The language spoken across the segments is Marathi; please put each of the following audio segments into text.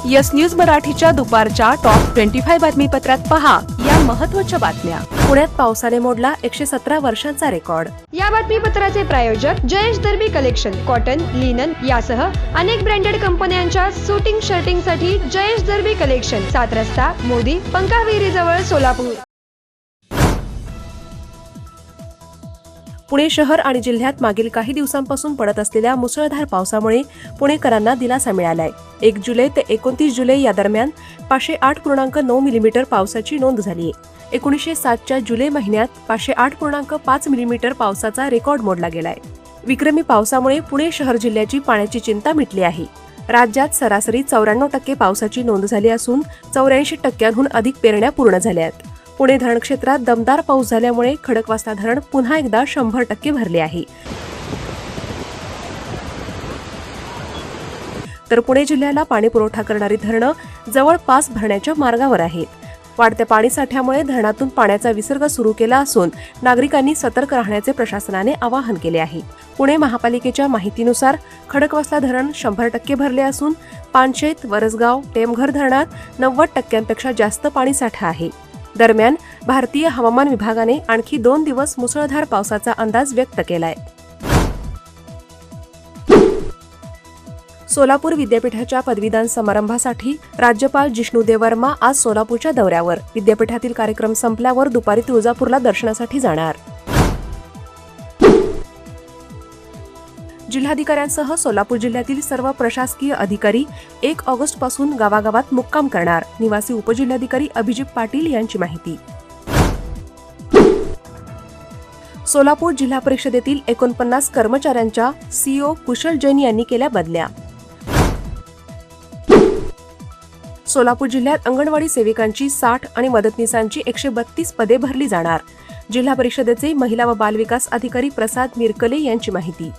यस न्यूज मराठीच्या दुपारच्या टॉप 25 बातमीपत्रात पहा या महत्त्वाच्या बातम्या। पुण्यात पावसाने मोडला 117 वर्षांचा रेकॉर्ड। या बातमीपत्राचे प्रायोजक जयेश दर्बी कलेक्शन, कॉटन, लिनन यासह अनेक ब्रँडेड कंपन्यांच्या शूटिंग शर्टिंगसाठी जयेश दर्बी कलेक्शन, 7 रस्ता मोदी पंकाविहिरी जवळ सोलापूर। पुणे शहर आणि जिल्ह्यात मागील काही दिवसांपासून पडत असलेल्या मुसळधार पावसामुळे पुणेकरांना दिलासा मिळालाय। 1 जुलै ते 29 जुलै या दरम्यान 508.9 मिलीमीटर पावसाची नोंद झाली आहे। 1907च्या जुलै महिन्यात 508.5 मिलीमीटर पावसाचा रेकॉर्ड मोडला गेलाय। विक्रमी पावसामुळे पुणे शहर जिल्ह्याची पाण्याची चिंता मिटली आहे। राज्यात सरासरी 94% पावसाची नोंद झाली असून 84%हून अधिक पेरण्या पूर्ण झाल्या आहेत। पुणे धरण क्षेत्रात दमदार पाऊस झाल्यामुळे खडकवासला धरण पुन्हा एकदा 100% भरले आहे। तर पुणे जिल्ह्याला पाणी पुरवठा करणारी धरणं जवळपास भरण्याच्या मार्गावर आहेत। वाढत्या पाणीसाठ्यामुळे धरणातून पाण्याचा विसर्ग सुरू केला असून नागरिकांनी सतर्क राहण्याचे प्रशासनाने आवाहन केले आहे। पुणे महापालिकेच्या माहितीनुसार खडकवासला धरण 100% भरले असून पानशेत, वरसगाव, टेमघर धरणात 90%पेक्षा जास्त पाणीसाठा आहे। दरम्यान भारतीय हवामान विभागाने आणखी 2 दिवस मुसळधार पावसाचा अंदाज व्यक्त केलाय। सोलापूर विद्यापीठाच्या पदवीदान समारंभासाठी राज्यपाल जिष्णू देववर्मा आज सोलापूरच्या दौऱ्यावर। विद्यापीठातील कार्यक्रम संपल्यावर दुपारी तुळजापूरला दर्शनासाठी जाणार। जिल्हाधिकाऱ्यांसह सोलापूर जिल्ह्यातील सर्व प्रशासकीय अधिकारी 1 ऑगस्ट पासून गावागावात मुक्काम करणार। निवासी उपजिल्हाधिकारी अभिजित पाटील यांची माहिती। सोलापूर जिल्हा परिषदेतील 49 कर्मचाऱ्यांच्या सीओ कुशल जैन यांनी केल्या बदल्या। सोलापूर जिल्ह्यात अंगणवाडी सेविकांची 60 आणि मदतनीसांची 132 पदे भरली जाणार। जिल्हा परिषदेचे महिला व बालविकास अधिकारी प्रसाद मिरकले यांची माहिती।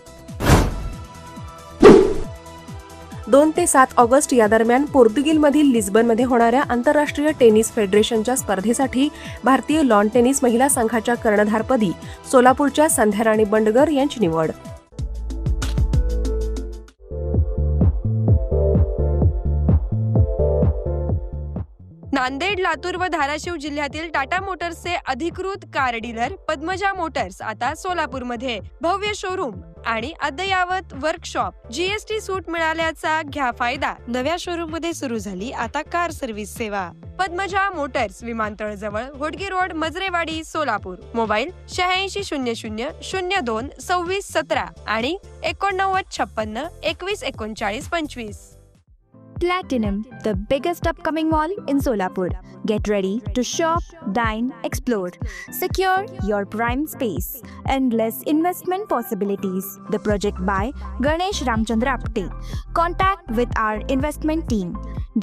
2 ते 7 ऑगस्ट या दरम्यान पोर्तुगीजमधील लिस्बनमध्ये होणाऱ्या आंतरराष्ट्रीय टेनिस फेडरेशनच्या स्पर्धेसाठी भारतीय लॉन टेनिस महिला संघाच्या कर्णधारपदी सोलापूरच्या संध्याराणी बंडगर यांची निवड। नांदेड, लातूर व धाराशिव जिल्ह्यातील टाटा मोटर्सचे अधिकृत कार डीलर पद्मजा मोटर्स आता सोलापूरमध्ये भव्य शोरूम आणि अद्ययावत वर्कशॉप, जीएसटी सूट मिळाल्याचा घ्या फायदा। नव्या शोरूम मध्ये सुरू झाली आता कार सर्व्हिस सेवा। पद्मजा मोटर्स, विमानतळ जवळ, होडगी रोड, मजरेवाडी, सोलापूर। मोबाईल 8600022617 आणि 8956213925। Platinum, the biggest upcoming mall in Solapur. Get ready to shop, dine, explore. Secure your prime space. Endless investment possibilities. The project by Ganesh Ramchandra Apte. Contact with our investment team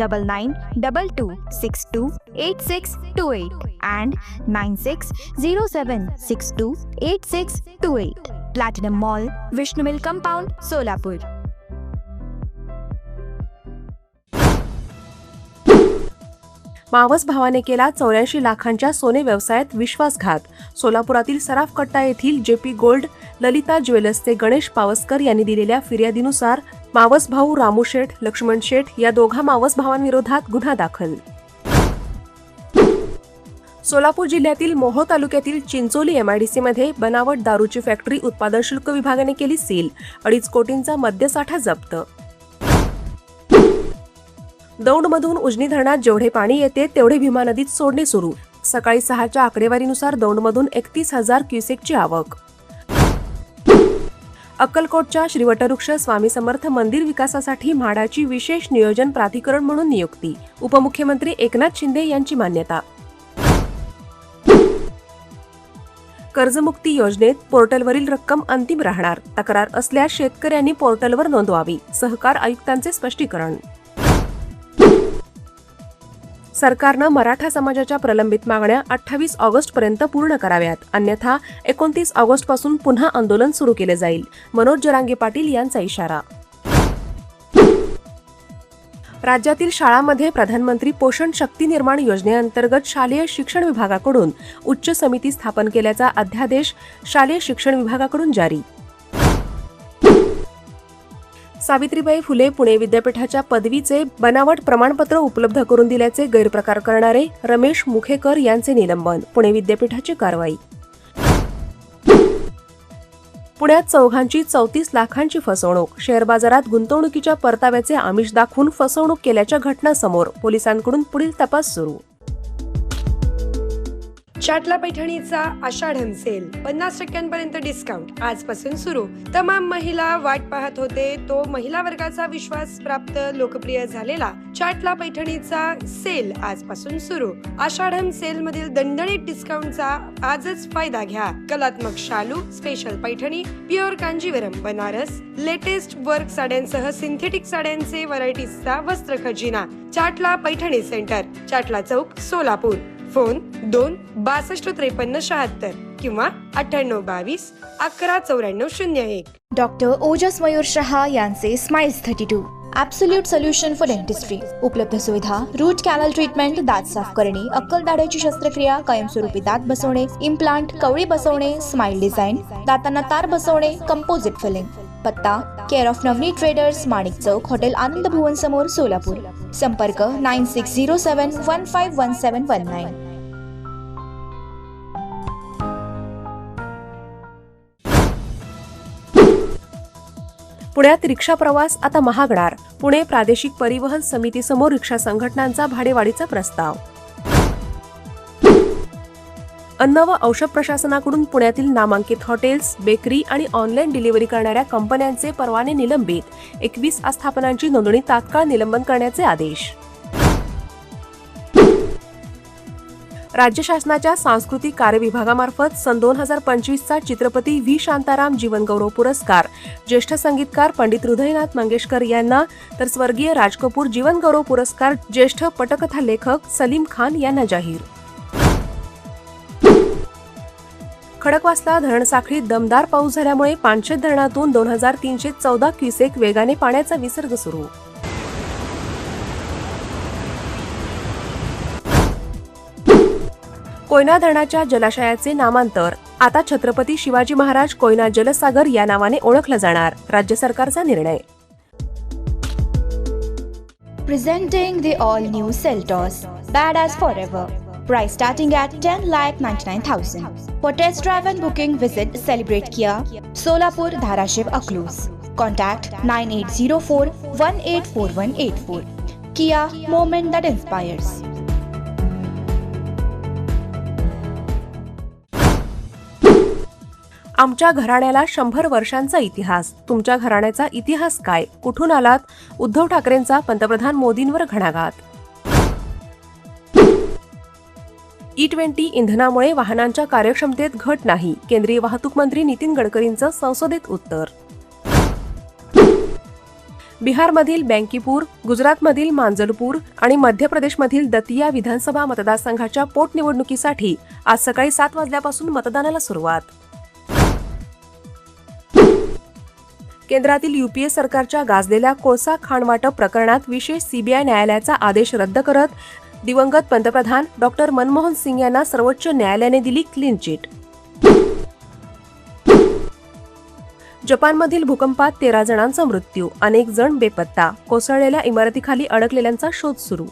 9922628628 and 9607628628. Platinum Mall, Vishnu Mill Compound, Solapur. मावस भावाने केला 84 लाखांच्या सोने व्यवसायात विश्वासघात। सोलापुरातील सराफ कट्टा येथील जेपी गोल्ड ललिता ज्वेलर्सचे गणेश पावसकर यांनी दिलेल्या फिर्यादीनुसार मावस भाऊ रामू शेठ, लक्ष्मण शेठ या दोघा मावस भावांविरोधात गुन्हा दाखल। सोलापूर जिल्ह्यातील मोहोळ तालुक्यातील चिंचोली MIDC मध्ये बनावट दारूची फॅक्टरी उत्पादन शुल्क विभागाने केली सील। 2.5 कोटींचा मद्यसाठा जप्त। दौंडमधून उजनी धरणात जेवढे पाणी येते तेवढे भीमा नदीत सोडणे सुरू। सकाळी 6च्या आकडेवारीनुसार दौंडमधून 31,000 क्युसेकची आवक। अक्कलकोटच्या श्रीवटवृक्ष स्वामी समर्थ मंदिर विकासासाठी म्हाडाची विशेष नियोजन प्राधिकरण म्हणून नियुक्ती। उपमुख्यमंत्री एकनाथ शिंदे यांची मान्यता। कर्जमुक्ती योजनेत पोर्टलवरील रक्कम अंतिम राहणार। तक्रार असल्यास शेतकऱ्यांनी पोर्टलवर नोंदवावी। सहकार आयुक्तांचे स्पष्टीकरण। सरकारनं मराठा समाजाच्या प्रलंबित मागण्या 28 ऑगस्टपर्यंत पूर्ण कराव्यात, अन्यथा 29 ऑगस्टपासून पुन्हा आंदोलन सुरू केले जाईल। मनोज जरांगे पाटील यांचा इशारा। राज्यातील शाळांमध्ये प्रधानमंत्री पोषण शक्ती निर्माण योजनेअंतर्गत शालेय शिक्षण विभागाकडून उच्च समिती स्थापन केल्याचा अध्यादेश शालेय शिक्षण विभागाकडून जारी। सावित्रीबाई फुले पुणे विद्यापीठाच्या पदवीचे बनावट प्रमाणपत्र उपलब्ध करून दिल्याचे गैरप्रकार करणारे रमेश मुखेकर यांचे निलंबन. पुणे विद्यापीठाची कारवाई. पुण्यात चौघांची 34 लाखांची फसवणूक. शेअर बाजारात गुंतवणुकीच्या परताव्याचे आमिष दाखवून फसवणूक केल्याच्या घटना समोर. पोलिसांकडून पुढील तपास सुरू. चाटला पैठणीचा आषाढम सेल 50% डिस्काउंट आजपासून सुरू. तमाम महिला वाट पाहत होते तो महिला वर्गाचा विश्वास प्राप्त लोकप्रिय झालेला चाटला पैठणीचा सेल आजपासून सुरू. आषाढम सेल मधील दणदणीत डिस्काउंटचा आजच फायदा घ्या. कलात्मक शालू, special Paithani, pure Kanjivaram, Banaras, latest work साड्यांसह सिंथेटिक साड्यांचे व्हरायटीजचा वस्त्र खजिना. चाटला पैठणी सेंटर, चाटला चौक, सोलापूर. फोन 2-6253-76 किंवा 9822-119401. डॉक्टर ओजस मयूर शहा यांचे smiles 32 absolute solution for dentistry. उपलब्ध सुविधा: रूट कॅनल ट्रीटमेंट, दात साफ करणे, अक्कल दाढेची शस्त्रक्रिया, कायमस्वरूपी दात बसवणे, इम्प्लांट, कवळी बसवणे, स्माइल डिझाईन, दातांना तार बसवणे, कंपोजिट फिलिंग. पत्ता: care of Navneet traders, Manik चौक, हॉटेल आनंद भुवन समोर, सोलापूर. संपर्क 9607151719. पुण्यात रिक्षा प्रवास आता महागणार. पुणे प्रादेशिक परिवहन समितीसमोर रिक्षा संघटनांचा भाडेवाढीचा प्रस्ताव. अन्न व औषध प्रशासनाकडून पुण्यातील नामांकित हॉटेल्स, बेकरी आणि ऑनलाईन डिलिव्हरी करणाऱ्या कंपन्यांचे परवाने निलंबित. 21 आस्थापनांची नोंदणी तात्काळ निलंबन करण्याचे आदेश. राज्य शासनाच्या सांस्कृतिक कार्य विभागामार्फत सन 2025चा चित्रपती व्ही. शांताराम जीवनगौरव पुरस्कार ज्येष्ठ संगीतकार पंडित हृदयनाथ मंगेशकर यांना, तर स्वर्गीय राज कपूर जीवनगौरव पुरस्कार ज्येष्ठ पटकथा लेखक सलीम खान यांना जाहीर. खडकवासला धरणसाखळीत दमदार पाऊस झाल्यामुळे पानशेत धरणातून 2314 क्युसेक वेगाने पाण्याचा विसर्ग सुरू. कोयना धरणाच्या जलाशयाचे नामांतर आता छत्रपती शिवाजी महाराज कोयना जलसागर या नावाने ओळखलं जाणार. राज्य सरकारचा निर्णय. Presenting the all new Seltos, badass forever. Price starting at 10,99,000. For test drive and booking, visit Celebrate Kia, Solapur, Dharashiv, Aklus. Contact 9804-184184. Kia, moment that inspires. आमच्या घराण्याला 100 वर्षांचा इतिहास. तुमच्या घराण्याचा इतिहास काय? कुठून आलात? उद्धव ठाकरेंचा पंतप्रधान मोदींवर घणाघात. E20 इंधनामुळे वाहनांच्या कार्यक्षमतेत घट नाही. केंद्रीय वाहतूक मंत्री नितीन गडकरींचं संसदेत उत्तर. बिहारमधील बँकीपूर, गुजरातमधील मांजलपूर आणि मध्य प्रदेशमधील दतिया विधानसभा मतदारसंघाच्या पोटनिवडणुकीसाठी आज सकाळी 7 वाजल्यापासून मतदानाला सुरुवात. केंद्रातील UPA सरकारच्या गाजलेल्या कोळसा खाण वाटप प्रकरणात विशेष CBI न्यायालयाचा आदेश रद्द करत दिवंगत पंतप्रधान डॉ. मनमोहन सिंग यांना सर्वोच्च न्यायालयाने दिली क्लीन चिट. जपानमधील भूकंपात 13 जणांचा मृत्यू, अनेक जण बेपत्ता. कोसळलेल्या इमारतीखाली अडकलेल्यांचा शोध सुरू.